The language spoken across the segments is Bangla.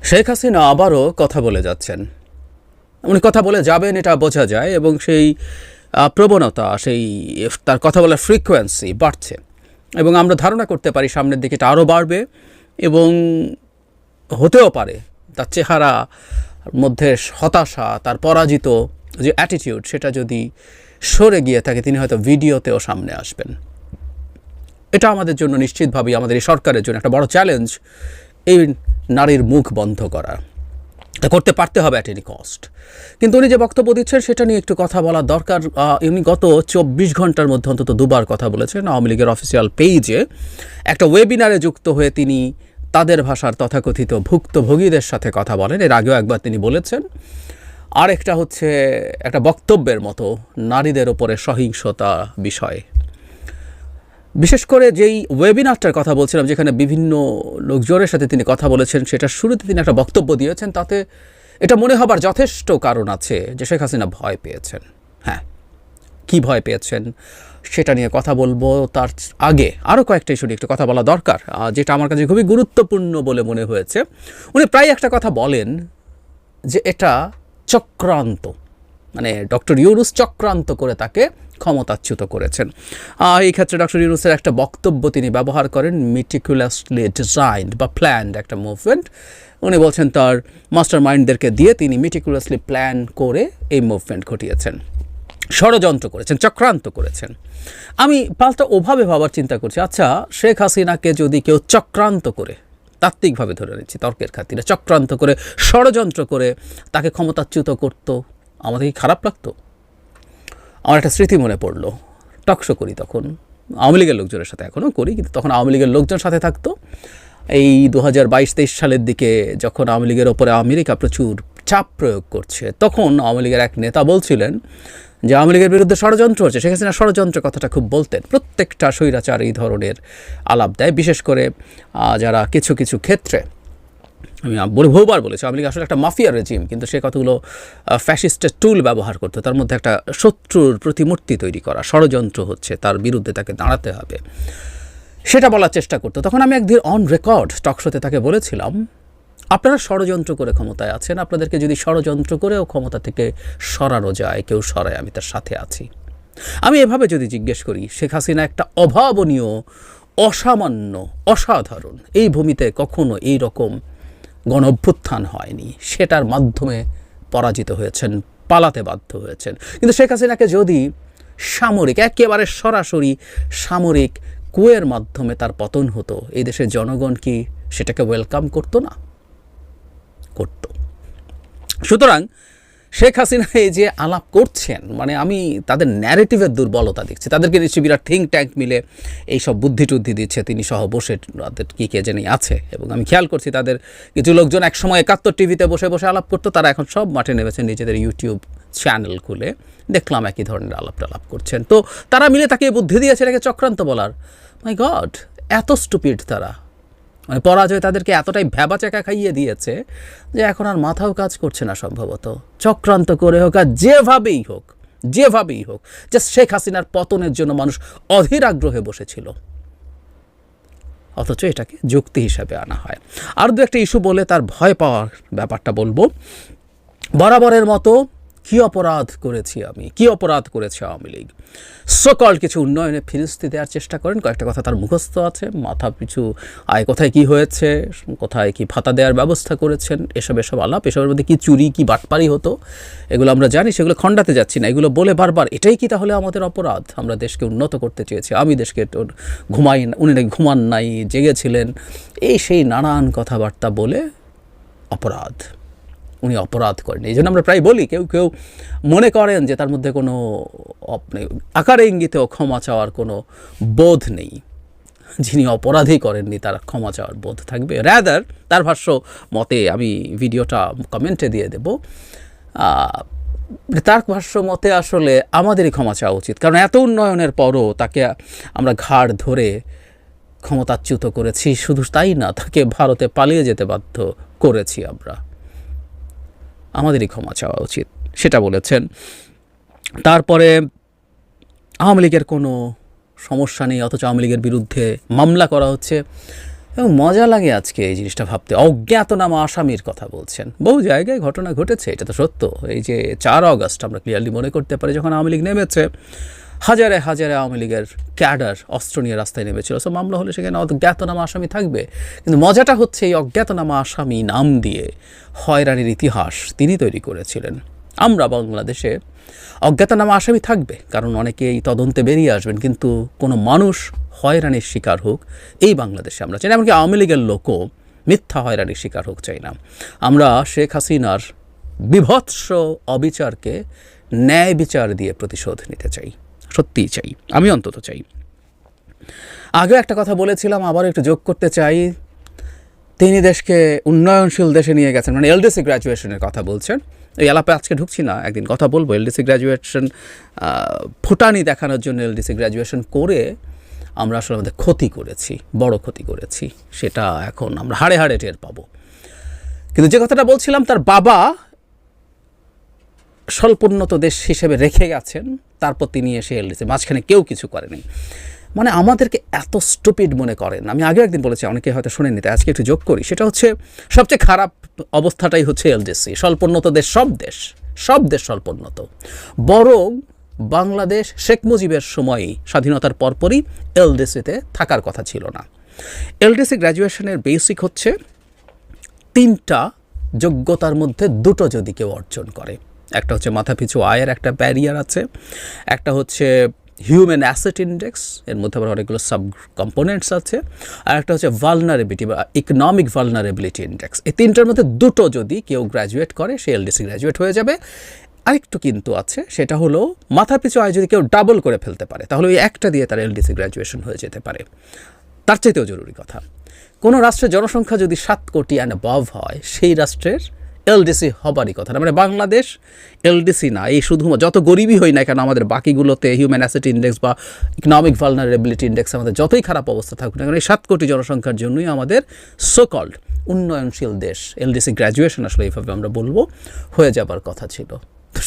শেখ হাসিনা আবারও কথা বলে যাচ্ছেন। উনি কথা বলে যাবেন এটা বোঝা যায়, এবং সেই প্রবণতা, সেই তার কথা বলার ফ্রিকোয়েন্সি বাড়ছে, এবং আমরা ধারণা করতে পারি সামনের দিকে এটা আরও বাড়বে, এবং হতেও পারে তার চেহারা মধ্যে হতাশা, তার পরাজিত যে অ্যাটিটিউড, সেটা যদি সরে গিয়ে থাকে, তিনি হয়তো ভিডিওতেও সামনে আসবেন। এটা আমাদের জন্য নিশ্চিতভাবেই, আমাদের এই সরকারের জন্য একটা বড় চ্যালেঞ্জ, এই নারীর মুখ বন্ধ করা। করতে পারতে হবে অ্যাট এনি কস্ট। কিন্তু উনি যে বক্তব্য দিচ্ছেন সেটা নিয়ে একটু কথা বলা দরকার। উনি গত 24 ঘন্টার মধ্যে অন্তত দুবার কথা বলেছেন আওয়ামী লীগের অফিসিয়াল পেজে। একটা ওয়েবিনারে যুক্ত হয়ে তিনি তাদের ভাষার তথাকথিত ভুক্তভোগীদের সাথে কথা বলেন। এর আগেও একবার তিনি বলেছেন। আরেকটা হচ্ছে একটা বক্তব্যের মতো নারীদের ওপরে সহিংসতা বিষয়। বিশেষ করে যেই ওয়েবিনারটার কথা বলছিলাম, যেখানে বিভিন্ন লোকজনের সাথে তিনি কথা বলেছেন, সেটার শুরুতে তিনি একটা বক্তব্য দিয়েছেন। তাতে এটা মনে হবার যথেষ্ট কারণ আছে যে শেখ হাসিনা ভয় পেয়েছেন। হ্যাঁ, কি ভয় পেয়েছেন সেটা নিয়ে কথা বলবো। তার আগে আরও কয়েকটা ইস্যু নিয়ে একটু কথা বলা দরকার, যেটা আমার কাছে খুবই গুরুত্বপূর্ণ বলে মনে হয়েছে। উনি প্রায় একটা কথা বলেন যে এটা চক্রান্ত, মানে ডক্টর ইউনূস চক্রান্ত করে তাকে ক্ষমতাচ্যুত করেছেন। এই ক্ষেত্রে ডক্টর ইউনূসের একটা বক্তব্য তিনি ব্যবহার করেন, মেটিকুলাসলি ডিজাইনড বা প্ল্যান্ড একটা মুভমেন্ট। উনি বলছেন তার মাস্টার মাইন্ডদেরকে দিয়ে তিনি মেটিকুলাসলি প্ল্যান করে এই মুভমেন্ট ঘটিয়েছেন, ষড়যন্ত্র করেছেন, চক্রান্ত করেছেন। আমি পাল্টা ওভাবে ভাবার চিন্তা করছি, আচ্ছা শেখ হাসিনাকে যদি কেউ চক্রান্ত করে, তাত্ত্বিকভাবে ধরে নিচ্ছি তর্কের খাতিরে, চক্রান্ত করে ষড়যন্ত্র করে তাকে ক্ষমতাচ্যুত করতো, আমাদের কি খারাপ লাগতো? আমার একটা স্মৃতি মনে পড়লো, টকশো করি তখন আওয়ামী লীগের লোকজনের সাথে, এখনও করি, কিন্তু তখন আওয়ামী লীগের লোকজন সাথে থাকতো। এই 2022-23 সালের দিকে যখন আওয়ামী লীগের ওপরে আমেরিকা প্রচুর চাপ প্রয়োগ করছে, তখন আওয়ামী লীগের এক নেতা বলছিলেন যে আওয়ামী লীগের বিরুদ্ধে ষড়যন্ত্র হচ্ছে। শেখ হাসিনা ষড়যন্ত্র কথাটা খুব বলতেন। প্রত্যেকটা স্বৈরাচার এই ধরনের আলাপ দেয়, বিশেষ করে যারা কিছু কিছু ক্ষেত্রে, আমি বহুবার বলেছি আওয়ামী লীগ আসলে একটা মাফিয়া রেজিম, কিন্তু সে কতগুলো ফ্যাসিস্টের টুল ব্যবহার করতো। তার মধ্যে একটা শত্রুর প্রতিমূর্তি তৈরি করা, ষড়যন্ত্র হচ্ছে, তার বিরুদ্ধে তাকে দাঁড়াতে হবে, সেটা বলার চেষ্টা করতো। তখন আমি একদিন অন রেকর্ড টকশোতে তাকে বলেছিলাম, আপনারা ষড়যন্ত্র করে ক্ষমতায় আছেন, আপনাদেরকে যদি ষড়যন্ত্র করেও ক্ষমতা থেকে সরানো যায়, কেউ সরায়, আমি তার সাথে আছি। আমি এভাবে যদি জিজ্ঞেস করি, শেখ হাসিনা একটা অভাবনীয়, অসামান্য, অসাধারণ, এই ভূমিতে কখনো এই রকম গণ অভ্যুত্থান হয়নি, সেটার মাধ্যমে পরাজিত হয়েছেন, পালাতে বাধ্য হয়েছেন। কিন্তু শেখ হাসিনাকে যদি সামরিক, একেবারে সরাসরি সামরিক কুয়ের মাধ্যমে তার পতন হতো, এই দেশের জনগণ কি সেটাকে ওয়েলকাম করতো না? করত। সুতরাং শেখ হাসিনা এই যে আলাপ করছেন, মানে আমি তাদের ন্যারেটিভের দুর্বলতা দেখছি। তাদেরকে নিশ্চয়ই বিরাট থিঙ্ক ট্যাঙ্ক মিলে এইসব বুদ্ধি টুদ্ধি দিচ্ছে, তিনি সহ বসে, তাদের কী কে জানি আছে। এবং আমি খেয়াল করছি তাদের কিছু লোকজন একসময় 71 টিভিতে বসে বসে আলাপ করতো, তারা এখন সব মাঠে নেমেছেন, নিজেদের ইউটিউব চ্যানেল খুলে দেখলাম একই ধরনের আলাপ টালাপ করছেন। তো তারা মিলে তাকে বুদ্ধি দিয়েছে এটাকে চক্রান্ত বলার। মাই গড, এত স্টুপিড তারা, মানে পরাজয় তাদেরকে এতটাই ভ্যাবাচাকা খাইয়ে দিয়েছে যে এখন আর মাথাও কাজ করছে না। সম্ভবত চক্রান্ত করে হোক আর যেভাবেই হোক, যেভাবেই হোক, জাস্ট শেখ হাসিনার পতনের জন্য মানুষ অধীর আগ্রহে বসেছিল, অথচ এটাকে যুক্তি হিসাবে আনা হয়। আর দু একটা ইস্যু বলে তার ভয় পাওয়ার ব্যাপারটা বলবো। বরাবরের মতো কী অপরাধ করেছি আমি, কী অপরাধ করেছে আওয়ামী লীগ, সোকল্ড কিছু উন্নয়নে ফিরিস্তি দেওয়ার চেষ্টা করেন। কয়েকটা কথা তার মুখস্থ আছে, মাথা পিছু আয় কোথায় কি হয়েছে, কোথায় কি ভাতা দেওয়ার ব্যবস্থা করেছেন, এসব আলাপ, এসবের মধ্যে কী চুরি কি বাটপারি হতো, এগুলো আমরা জানি, সেগুলো খণ্ডাতে যাচ্ছি না। এগুলো বলে বারবার এটাই কি তাহলে আমাদের অপরাধ? আমরা দেশকে উন্নত করতে চেয়েছি, আমি দেশকে উনি নাকি ঘুমান নাই, জেগেছিলেন, এই সেই নানান কথাবার্তা বলে অপরাধ, উনি অপরাধ করেন। এই জন্য আমরা প্রায় বলি, কেউ কেউ মনে করেন যে তার মধ্যে কোনো আকারে ইঙ্গিতেও ক্ষমা চাওয়ার কোনো বোধ নেই। যিনি অপরাধী করেননি তার ক্ষমা চাওয়ার বোধ থাকবে। রাদার তার ভাষ্য মতে, আমি ভিডিওটা কমেন্টে দিয়ে দেব, তার ভাষ্য মতে আসলে আমাদেরই ক্ষমা চাওয়া উচিত, কারণ এত উন্নয়নের পরও তাকে আমরা ঘাড় ধরে ক্ষমতাচ্যুত করেছি। শুধু তাই না, তাকে ভারতে পালিয়ে যেতে বাধ্য করেছি আমরা, আমাদেরই ক্ষমা চাওয়া উচিত, সেটা বলেছেন। তারপরে আওয়ামী লীগের কোনো সমস্যা নেই, অথচ আওয়ামী লীগের বিরুদ্ধে মামলা করা হচ্ছে। এবং মজা লাগে আজকে এই জিনিসটা ভাবতে। অজ্ঞাতনামা আসামির কথা বলছেন, বহু জায়গায় ঘটনা ঘটেছে, এটা তো সত্য। এই যে 4 অগস্ট আমরা ক্লিয়ারলি মনে করতে পারি, যখন আওয়ামী লীগ নেমেছে, হাজারে হাজারে আওয়ামী লীগের ক্যাডার অস্ত্র নিয়ে রাস্তায় নেমেছিল। সো মামলা হলে সেখানে অজ্ঞাতনামা আসামি থাকবে, কিন্তু মজাটা হচ্ছে এই অজ্ঞাতনামা আসামি নাম দিয়ে হয়রানির ইতিহাস তিনি তৈরি করেছিলেন। আমরা বাংলাদেশে অজ্ঞাতনামা আসামি থাকবে, কারণ অনেকে এই তদন্তে বেরিয়ে আসবেন, কিন্তু কোনো মানুষ হয়রানির শিকার হোক এই বাংলাদেশে আমরা চাই না। এমনকি আওয়ামী লীগের লোকও মিথ্যা হয়রানির শিকার হোক চাই না। আমরা শেখ হাসিনার বিভৎস অবিচারকে ন্যায় বিচার দিয়ে প্রতিশোধ নিতে চাই, সত্যিই চাই, আমি অন্তত চাই। আগে একটা কথা বলেছিলাম, আবার একটু যোগ করতে চাই। তিনি দেশকে উন্নয়নশীল দেশে নিয়ে গেছেন, মানে এলডিসি গ্র্যাজুয়েশনের কথা বলছেন। এই আলাপে আজকে ঢুকছি না, একদিন কথা বলবো। এলডিসি গ্র্যাজুয়েশন ফুটানি দেখানোর জন্য এলডিসি গ্র্যাজুয়েশন করে আমরা আসলে আমাদের ক্ষতি করেছি, বড় ক্ষতি করেছি, সেটা এখন আমরা হাড়ে হাড়ে টের পাবো। কিন্তু যে কথাটা বলছিলাম, তার বাবা স্বল্পোন্নত দেশ হিসেবে রেখে গেছেন, তারপর তিনি এসে এলডিসি, মাঝখানে কেউ কিছু করেনি। মানে আমাদেরকে এত স্টুপিড মনে করেন। আমি আগে একদিন বলেছি, অনেকে হয়তো শোনেননি, তাই আজকে একটু যোগ করি। সেটা হচ্ছে সবচেয়ে খারাপ অবস্থাটাই হচ্ছে এলডিসি। স্বল্পোন্নত দেশ, সব দেশ স্বল্পোন্নত। বরং বাংলাদেশ শেখ মুজিবের সময়ই, স্বাধীনতার পরপরই এলডিসিতে থাকার কথা ছিল না। এলডিসি গ্র্যাজুয়েশনের বেসিক হচ্ছে 3টা যোগ্যতার মধ্যে 2টো যদি কেউ অর্জন করে। একটা হচ্ছে মাথাপিছু আয়ের একটা ব্যারিয়ার আছে, একটা হচ্ছে হিউম্যান অ্যাসেট ইন্ডেক্স, এর মধ্যে আবার অনেকগুলো সাব কম্পোনেন্টস আছে, আর একটা হচ্ছে ভালনারেবিলিটি বা ইকোনমিক ভালনারেবিলিটি ইন্ডেক্স। এই 3টার মধ্যে 2টো যদি কেউ গ্র্যাজুয়েট করে, সে এলডিসি গ্র্যাজুয়েট হয়ে যাবে। আরেকটু কিন্তু আছে, সেটা হলো মাথাপিছু আয় যদি কেউ ডাবল করে ফেলতে পারে, তাহলে ওই একটা দিয়ে তার এলডিসি গ্র্যাজুয়েশন হয়ে যেতে পারে। তার চাইতেও জরুরি কথা, কোনো রাষ্ট্রের জনসংখ্যা যদি 7 কোটি অ্যান্ড অ্যাবভ হয়, সেই রাষ্ট্রের এলডিসি হবারই কথা না। মানে বাংলাদেশ এলডিসি না, এই শুধুমাত্র যত গরিবই হই না কেন, আমাদের বাকিগুলোতে হিউম্যান অ্যাসেট ইন্ডেক্স বা ইকোনমিক ভালনারেবিলিটি ইন্ডেক্স আমাদের যতই খারাপ অবস্থা থাকুক না কেন, এই 7 কোটি জনসংখ্যার জন্যই আমাদের সোকল্ড উন্নয়নশীল দেশ এলডিসি গ্র্যাজুয়েশন আসলে এইভাবে আমরা বলবো হয়ে যাবার কথা ছিল।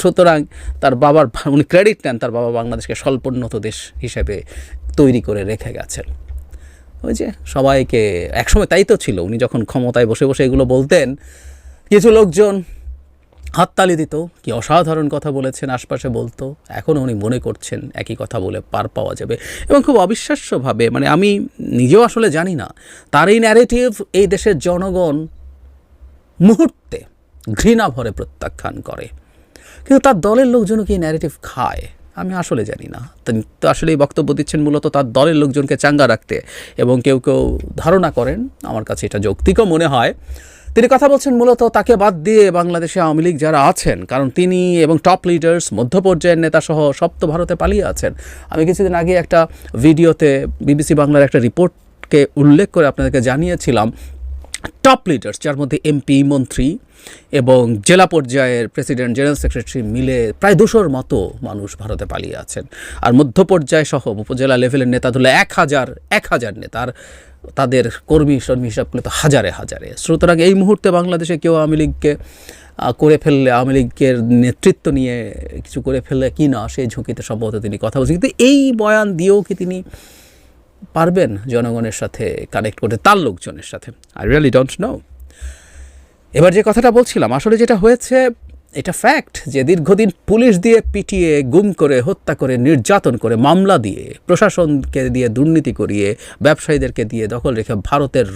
সুতরাং তার বাবার, উনি ক্রেডিট নেন, তার বাবা বাংলাদেশকে স্বল্পোন্নত দেশ হিসেবে তৈরি করে রেখে গেছেন। ওই যে সবাইকে একসময় তাই তো ছিল, উনি যখন ক্ষমতায় বসে বসে এগুলো বলতেন, কিছু লোকজন হাততালি দিত, কি অসাধারণ কথা বলেছেন, আশপাশে বলতো। এখন উনি মনে করছেন একই কথা বলে পার পাওয়া যাবে, এবং খুব অবিশ্বাস্যভাবে, মানে আমি নিজেও আসলে জানি না, তার এই ন্যারেটিভ এই দেশের জনগণ মুহূর্তে ঘৃণা ভরে প্রত্যাখ্যান করে। কিন্তু তার দলের লোকজনও কি ন্যারেটিভ খায় আমি আসলে জানি না। তো আসলে এই বক্তব্য দিচ্ছেন মূলত তার দলের লোকজনকে চাঙ্গা রাখতে, এবং কেউ কেউ ধারণা করেন, আমার কাছে এটা যৌক্তিকও মনে হয়, তিনি কথা বলছেন মূলত তাকে বাদ দিয়ে বাংলাদেশে আওয়ামী লীগ যারা আছেন, কারণ তিনি এবং টপ লিডার্স, মধ্য পর্যায়ের নেতাসহ সব তো ভারতে পালিয়ে আছেন। আমি কিছুদিন আগে একটা ভিডিওতে বিবিসি বাংলার একটা রিপোর্টকে উল্লেখ করে আপনাদেরকে জানিয়েছিলাম, টপ লিডার্স, যার মধ্যে এমপি, মন্ত্রী এবং জেলা পর্যায়ের প্রেসিডেন্ট, জেনারেল সেক্রেটারি মিলে প্রায় 200-র মতো মানুষ ভারতে পালিয়ে আছেন। আর মধ্য পর্যায় সহ উপজেলা লেভেলের নেতা ধরলে 1000 নেতা, আর তাদের কর্মী হিসাব করলে তো হাজারে হাজারে। সুতরাং এই মুহূর্তে বাংলাদেশে কেউ আওয়ামী লীগকে করে ফেললে, আওয়ামী লীগের নেতৃত্ব নিয়ে কিছু করে ফেললে কি না, সেই ঝুঁকিতে সম্ভবত তিনি কথা বলছেন। কিন্তু এই বয়ান দিয়েও কি তিনি পারবেন জনগণের সাথে কানেক্ট করতে, তার লোকজনের সাথে? I really don't know. এবার যে কথাটা বলছিলাম, আসলে যেটা হয়েছে এটা ফ্যাক্ট, যে দীর্ঘদিন পুলিশ দিয়ে পিটিয়ে, গুম করে, হত্যা করে, নির্যাতন করে, মামলা দিয়ে, প্রশাসনকে দিয়ে দুর্নীতি করিয়ে, ব্যবসায়ীদেরকে দিয়ে দখল রেখে ভারতের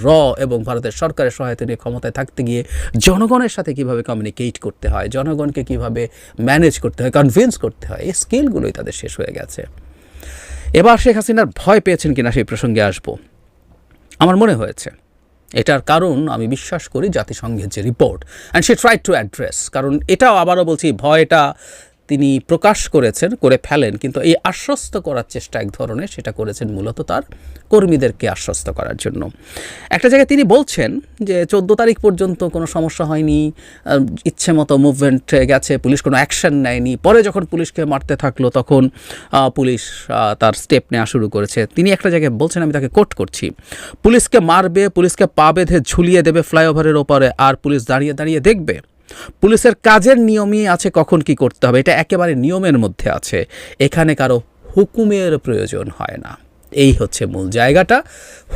এবং ভারতের সরকারের সহায়তা নিয়ে ক্ষমতায় থাকতে গিয়ে জনগণের সাথে কীভাবে কমিউনিকেট করতে হয়, জনগণকে কীভাবে ম্যানেজ করতে হয়, কনভিন্স করতে হয়, এই স্কিলগুলোই তাদের শেষ হয়ে গেছে। এবার শেখ হাসিনার ভয় পেয়েছেন কিনা সেই প্রসঙ্গে আসবো। আমার মনে হয়েছে এটার কারণ আমি বিশ্বাস করি জাতিসংঘের যে report, and she tried to address, কারণ এটাও আবারও বলছি, ভয়টা তিনি প্রকাশ করেছেন, করে ফেলেন, কিন্তু এই আশ্বস্ত করার চেষ্টা এক ধরনের, সেটা করেছেন মূলত তার কর্মীদেরকে আশ্বস্ত করার জন্য। একটা জায়গায় তিনি বলছেন যে 14 তারিখ পর্যন্ত কোনো সমস্যা হয়নি, ইচ্ছে মতো মুভমেন্ট গেছে, পুলিশ কোনো অ্যাকশন নেয়নি। পরে যখন পুলিশকে মারতে থাকলো তখন পুলিশ তার স্টেপ নেওয়া শুরু করেছে। তিনি একটা জায়গায় বলছেন, আমি তাকে কোট করছি, পুলিশকে মারবে, পুলিশকে পা বেঁধে ঝুলিয়ে দেবে ফ্লাইওভারের ওপরে, আর পুলিশ দাঁড়িয়ে দাঁড়িয়ে দেখবে। পুলিশের কাজের নিয়মই আছে কখন কি করতে হবে, এটা একেবারে নিয়মের মধ্যে আছে, এখানে কারো হুকুমের প্রয়োজন হয় না। এই হচ্ছে মূল জায়গাটা।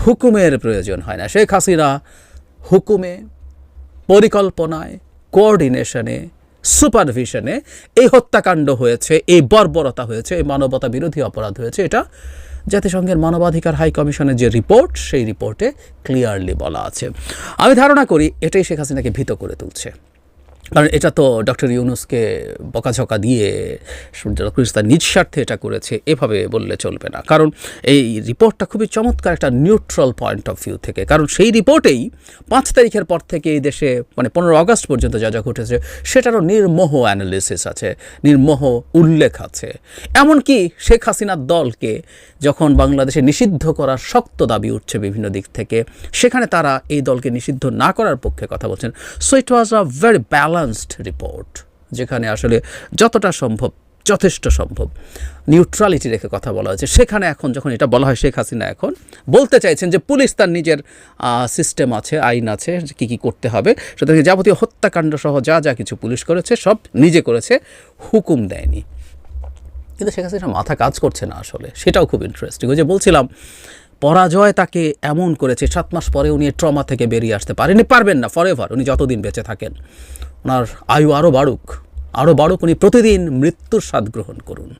হুকুমের প্রয়োজন হয় না। শেখ হাসিনা হুকুমে, পরিকল্পনায়, কোঅর্ডিনেশনে, সুপারভিশনে এই হত্যাকাণ্ড হয়েছে, এই বর্বরতা হয়েছে, এই মানবতা বিরোধী অপরাধ হয়েছে। এটা জাতিসংঘের মানবাধিকার হাই কমিশনের যে রিপোর্ট, সেই রিপোর্টে ক্লিয়ারলি বলা আছে। আমি ধারণা করি এটাই শেখ হাসিনাকে ভীত করে তুলছে। কারণ এটা তো ডক্টর ইউনূসকে বকাঝকা দিয়ে তার নিজ স্বার্থে এটা করেছে, এভাবে বললে চলবে না। কারণ এই রিপোর্টটা খুবই চমৎকার একটা নিউট্রাল পয়েন্ট অফ ভিউ থেকে। কারণ সেই রিপোর্টেই 5 তারিখের পর থেকে এই দেশে 15 আগস্ট পর্যন্ত যা যা ঘটেছে সেটারও নির্মোহ অ্যানালিসিস আছে, নির্মোহ উল্লেখ আছে। এমনকি শেখ হাসিনার দলকে যখন বাংলাদেশে নিষিদ্ধ করার শক্ত দাবি উঠছে বিভিন্ন দিক থেকে, সেখানে তারা এই দলকে নিষিদ্ধ না করার পক্ষে কথা বলছেন। So it was a very balanced report, যেখানে আসলে যতটা সম্ভব, যথেষ্ট সম্ভব নিউট্রালিটি রেখে কথা বলা হয়েছে। সেখানে এখন যখন এটা বলা হয়, শেখ হাসিনা এখন বলতে চাইছেন যে পুলিশ তার নিজের সিস্টেম আছে, আইন আছে, কী কী করতে হবে। সুতরাং যাবতীয় হত্যাকাণ্ড সহ যা যা কিছু পুলিশ করেছে সব নিজে করেছে, হুকুম দেয়নি। কিন্তু শেখ হাসিনা মাথা কাজ করছে না আসলে, সেটাও খুব ইন্টারেস্টিং। ওই যে বলছিলাম, পরাজয় তাকে এমন করেছে, 7 মাস পরে উনি ট্রমা থেকে বেরিয়ে আসতে পারবেন না ফরএভার। উনি যতদিন বেঁচে থাকেন, ওনার আয়ু আরও বাড়ুক, উনি প্রতিদিন মৃত্যুর স্বাদ গ্রহণ করুন।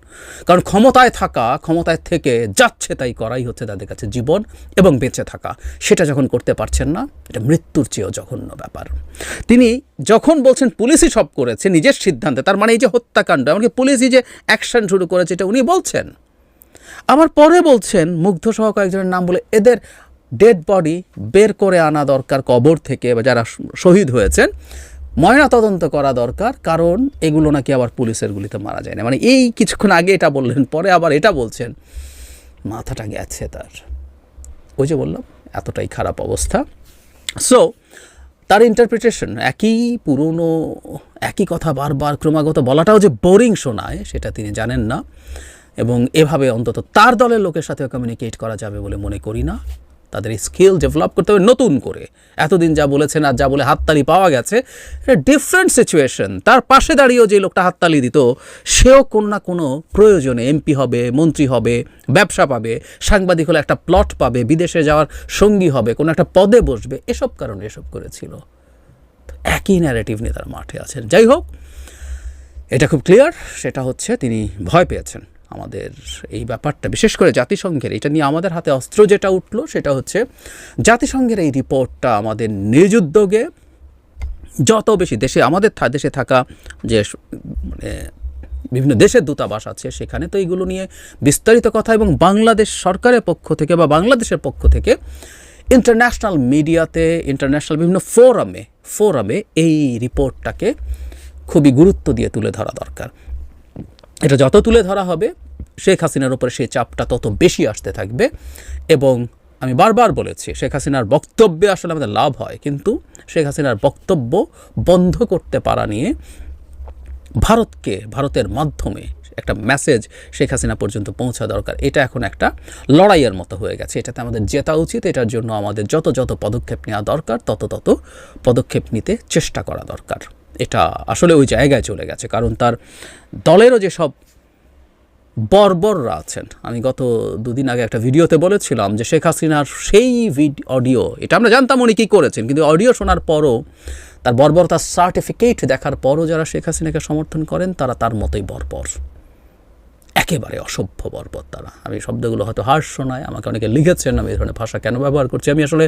কারণ ক্ষমতায় থাকা, ক্ষমতায় থেকে যাচ্ছে তাই করাই হচ্ছে তাদের কাছে জীবন এবং বেঁচে থাকা। সেটা যখন করতে পারছেন না, এটা মৃত্যুর চেয়েও জঘন্য ব্যাপার। তিনি যখন বলছেন পুলিশই সব করেছে নিজের সিদ্ধান্তে, তার মানে এই যে হত্যাকাণ্ড, এমনকি পুলিশই যে অ্যাকশন শুরু করেছে, এটা উনি বলছেন। আবার পরে বলছেন, মুগ্ধ সহ কয়েকজনের নাম বলে, এদের ডেড বডি বের করে আনা দরকার কবর থেকে, বা যারা শহীদ হয়েছেন ময়না তদন্ত করা দরকার, কারণ এগুলো নাকি আবার পুলিশের গুলিতে মারা যায় না। মানে এই কিছুক্ষণ আগে এটা বললেন, পরে আবার এটা বলছেন। মাথাটা গেছে তার। ওই যে বললাম, এতটাই খারাপ অবস্থা। সো তার ইন্টারপ্রিটেশন একই পুরনো, একই কথা বারবার ক্রমাগত বলাটাও যে বোরিং শোনায় সেটা তিনি জানেন না। এবং এভাবে অন্তত তার দলের লোকের সাথে কমিউনিকেট করা যাবে বলে মনে করি না। তাদের স্কিল ডেভেলপ করতে হবে নতুন করে। এতদিন যা বলেছেন আর যা বলে হাততালি পাওয়া গেছে, এটা ডিফারেন্ট সিচুয়েশন। তার পাশে দাঁড়িয়েও যে লোকটা হাততালি দিত, সেও কোনো না কোনো প্রয়োজনে এমপি হবে, মন্ত্রী হবে, ব্যবসা পাবে, সাংবাদিক হলে একটা প্লট পাবে, বিদেশে যাওয়ার সঙ্গী হবে, কোনো একটা পদে বসবে, এসব কারণে এসব করেছিল। একই ন্যারেটিভ নিয়ে তারা মাঠে আছেন। যাই হোক, এটা খুব ক্লিয়ার, সেটা হচ্ছে তিনি ভয় পেয়েছেন। আমাদের এই ব্যাপারটা, বিশেষ করে জাতিসংঘের, এটা নিয়ে আমাদের হাতে অস্ত্র যেটা উঠলো সেটা হচ্ছে জাতিসংঘের এই রিপোর্টটা আমাদের নিজ উদ্যোগে যত বেশি দেশে, আমাদের দেশে থাকা যে মানে বিভিন্ন দেশের দূতাবাস আছে, সেখানে তো এইগুলো নিয়ে বিস্তারিত কথা, এবং বাংলাদেশ সরকারের পক্ষ থেকে বা বাংলাদেশের পক্ষ থেকে ইন্টারন্যাশনাল মিডিয়াতে, ইন্টারন্যাশনাল বিভিন্ন ফোরামে এই রিপোর্টটাকে খুবই গুরুত্ব দিয়ে তুলে ধরা দরকার। এটা যত তুলে ধরা হবে, শেখ হাসিনার উপরে সেই চাপটা তত বেশি আসতে থাকবে। এবং আমি বারবার বলেছি, শেখ হাসিনার বক্তব্যে আসলে আমাদের লাভ হয়, কিন্তু শেখ হাসিনার বক্তব্য বন্ধ করতে পারা নিয়ে ভারতের মাধ্যমে একটা মেসেজ শেখ হাসিনা পর্যন্ত পৌঁছা দরকার। এটা এখন একটা লড়াইয়ের মতো হয়ে গেছে। এটাতে আমাদের জেতা উচিত। এটার জন্য আমাদের যত পদক্ষেপ নেওয়া দরকার, তত পদক্ষেপ নিতে চেষ্টা করা দরকার। এটা আসলে ওই জায়গায় চলে গেছে। কারণ তার দলেরও যেসব বর্বররা আছেন, আমি গত 2 দিন আগে একটা ভিডিওতে বলেছিলাম যে শেখ হাসিনার সেই অডিও, এটা আমরা জানতাম উনি কী করেছেন, কিন্তু অডিও শোনার পরও, তার বর্বরতার সার্টিফিকেট দেখার পরও যারা শেখ হাসিনাকে সমর্থন করেন, তারা তার মতোই বর্বর, একেবারে অসভ্য বর্বর তারা। আমি শব্দগুলো হয়তো হার্শ শোনায়, আমাকে অনেকে লিখেছেন আমি এই ধরনের ভাষা কেন ব্যবহার করছি। আমি আসলে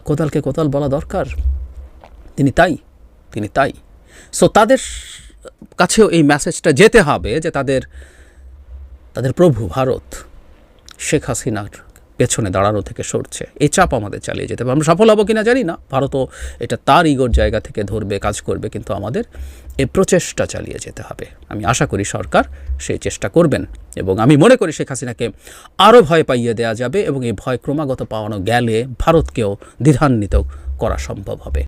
কোদালকে কোদাল বলা দরকার। তিনি তাই। সো তাদের কাছেও এই মেসেজটা যেতে হবে যে তাদের প্রভু ভারত শেখ হাসিনার পেছনে দাঁড়ানো থেকে সরছে। এই চাপ আমাদের চালিয়ে যেতে হবে। আমরা সফল হবো কিনা জানি না, ভারতও এটা তার ইগোর জায়গা থেকে ধরবে, কাজ করবে, কিন্তু আমাদের এই প্রচেষ্টা চালিয়ে যেতে হবে। আমি আশা করি সরকার সেই চেষ্টা করবেন, এবং আমি মনে করি শেখ হাসিনাকে আরও ভয় পাইয়ে দেওয়া যাবে, এবং এই ভয় ক্রমাগত পাওয়ানো গেলে ভারতকেও দ্বিধান্বিত করা সম্ভব হবে।